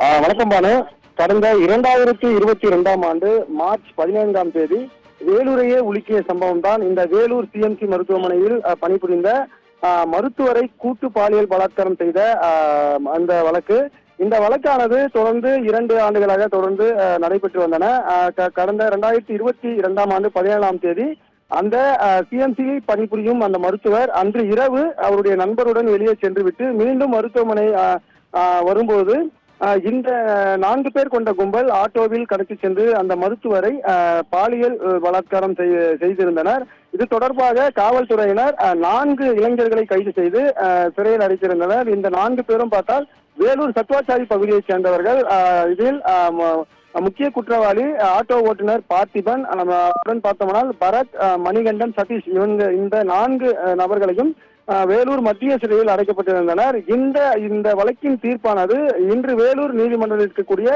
வணக்கம் பானு. கடந்த 2022ஆம் ஆண்டு மார்ச் 15ஆம் தேதி வேலூரையே உலுக்கிய சம்பவம் தான் இந்த வேலூர் சிஎம்சி மருத்துவமனையில் பணிபுரிந்த மருத்துவரை கூட்டு பாலியல் பலாத்காரம் செய்த அந்த வழக்கு. இந்த வழக்கானது தொடர்ந்து 2 ஆண்டுகளாக தொடர்ந்து நடைபெற்று வந்தன. கடந்த 2022ஆம் ஆண்டு 17ஆம் தேதி அந்த சிஎம்சி பணிபுரியும் அந்த மருத்துவர் அன்று இரவு அவருடைய நண்பருடன் வெளியே சென்று விட்டு மீண்டும் மருத்துவமனை வரும்போது இந்த 4 பேர் கொண்ட கும்பல் ஆட்டோவில் கடத்தி சென்று அந்த மருத்துவரை பாலியல் பலாத்காரம் செய்திருந்தனர். இது தொடர்பாக காவல்துறையினர் 4 இளைஞர்களை கைது செய்து சிறையில் அடைத்திருந்தனர். இந்த 4 பேரும் பார்த்தால் வேலூர் சத்துவாச்சாரி பகுதியைச் சேர்ந்தவர்கள். இதில் முக்கிய குற்றவாளி ஆட்டோ ஓட்டுநர் பார்த்திபன், உடன் பார்த்தோம்னால் பரத், மணிகண்டன், சதீஷ், இந்த 4 நபர்களையும் வேலூர் மத்திய சிறையில் அடைக்கப்பட்டிருந்தனர். இந்த வழக்கின் தீர்ப்பானது இன்று வேலூர் நீதிமன்றத்தில் இருக்கக்கூடிய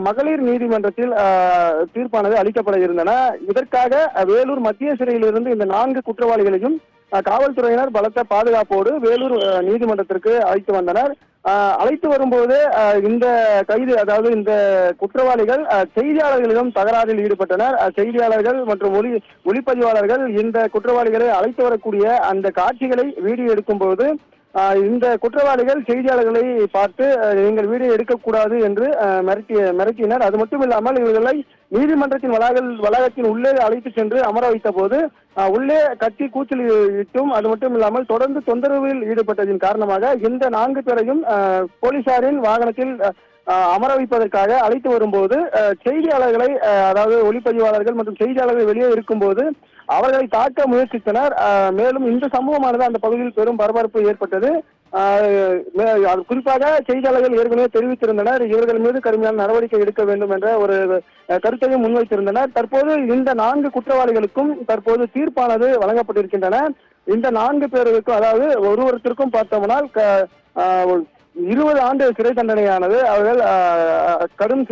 மகளிர் நீதிமன்றத்தில் தீர்ப்பானது அளிக்கப்பட இருந்தன. இதற்காக வேலூர் மத்திய சிறையிலிருந்து இந்த 4 குற்றவாளிகளையும் காவல்துறையினர் பலத்த பாதுகாப்போடு வேலூர் நீதிமன்றத்திற்கு அழைத்து வந்தனர். அழைத்து வரும்போது இந்த கைது, அதாவது இந்த குற்றவாளிகள் செய்தியாளர்களிடம் தகராறில் ஈடுபட்டனர். செய்தியாளர்கள் மற்றும் ஒளிப்பதிவாளர்கள் இந்த குற்றவாளிகளை அழைத்து வரக்கூடிய அந்த காட்சிகளை வீடியோ எடுக்கும்போது இந்த குற்றவாளிகள் செய்தியாளர்களை பார்த்து நீங்கள் வீடியோ எடுக்கக்கூடாது என்று மிரட்டினர். அது மட்டும் இல்லாமல் இவர்களை நீதிமன்றத்தின் வளாகத்தின் உள்ளே அழைத்து சென்று அமர வைத்த போது உள்ளே கத்தி கூச்சல் இட்டும், அது மட்டும் இல்லாமல் தொடர்ந்து தொந்தரவில் ஈடுபட்டதின் காரணமாக இந்த 4 பேரையும் போலீசாரின் வாகனத்தில் அமர வைப்பதற்காக அழைத்து வரும்போது செய்தியாளர்களை, அதாவது ஒளிப்பதிவாளர்கள் மற்றும் செய்தியாளர்கள் வெளியே இருக்கும்போது அவர்களை தாக்க முயற்சித்தனர். மேலும் இந்த சம்பவமானது அந்த பகுதியில் பெரும் பரபரப்பு ஏற்பட்டது. குறிப்பாக செய்தியாளர்கள் ஏற்கனவே தெரிவித்திருந்தனர், இவர்கள் மீது கடுமையான நடவடிக்கை எடுக்க வேண்டும் என்ற ஒரு கருத்தையும் முன்வைத்திருந்தனர். தற்போது இந்த 4 குற்றவாளிகளுக்கும் தற்போது தீர்ப்பானது வழங்கப்பட்டிருக்கின்றன. இந்த 4 பேருக்கும், அதாவது ஒருவருத்திற்கும் பார்த்தோம்னால் 20 ஆண்டு சிறை தண்டனையானது, அவர்கள் கடும்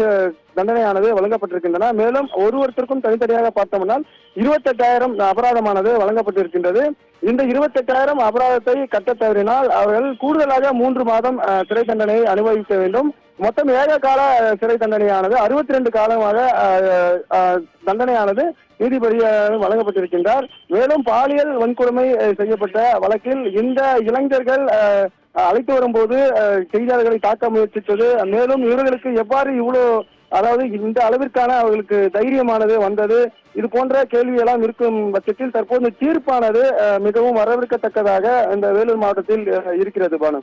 தண்டனையானது வழங்கப்பட்டிருக்கின்றன. மேலும் ஒருவருத்திற்கும் தனித்தனியாக பார்த்தோம்னால் 28,000 அபராதமானது வழங்கப்பட்டிருக்கின்றது. இந்த 28,000 அபராதத்தை கட்ட தவறினால் அவர்கள் கூடுதலாக 3 மாதம் சிறை தண்டனையை அனுபவிக்க வேண்டும். மொத்தம் ஏக கால சிறை தண்டனையானது 62 காலமாக தண்டனையானது நீதிபதியாக வழங்கப்பட்டிருக்கின்றார். மேலும் பாலியல் வன்கொடுமை செய்யப்பட்ட வழக்கில் இந்த இளைஞர்கள் அழைத்து வரும்போது செய்தியாளர்களை தாக்க முயற்சித்தது, மேலும் இவர்களுக்கு எவ்வாறு அதாவது இந்த அளவிற்கான அவர்களுக்கு தைரியமானது வந்தது, இது போன்ற கேள்வியெல்லாம் இருக்கும் பட்சத்தில் தற்போது தீர்ப்பானது மிகவும் வரவேற்கத்தக்கதாக இந்த வேலூர் மாவட்டத்தில் இருக்கிறது பானு.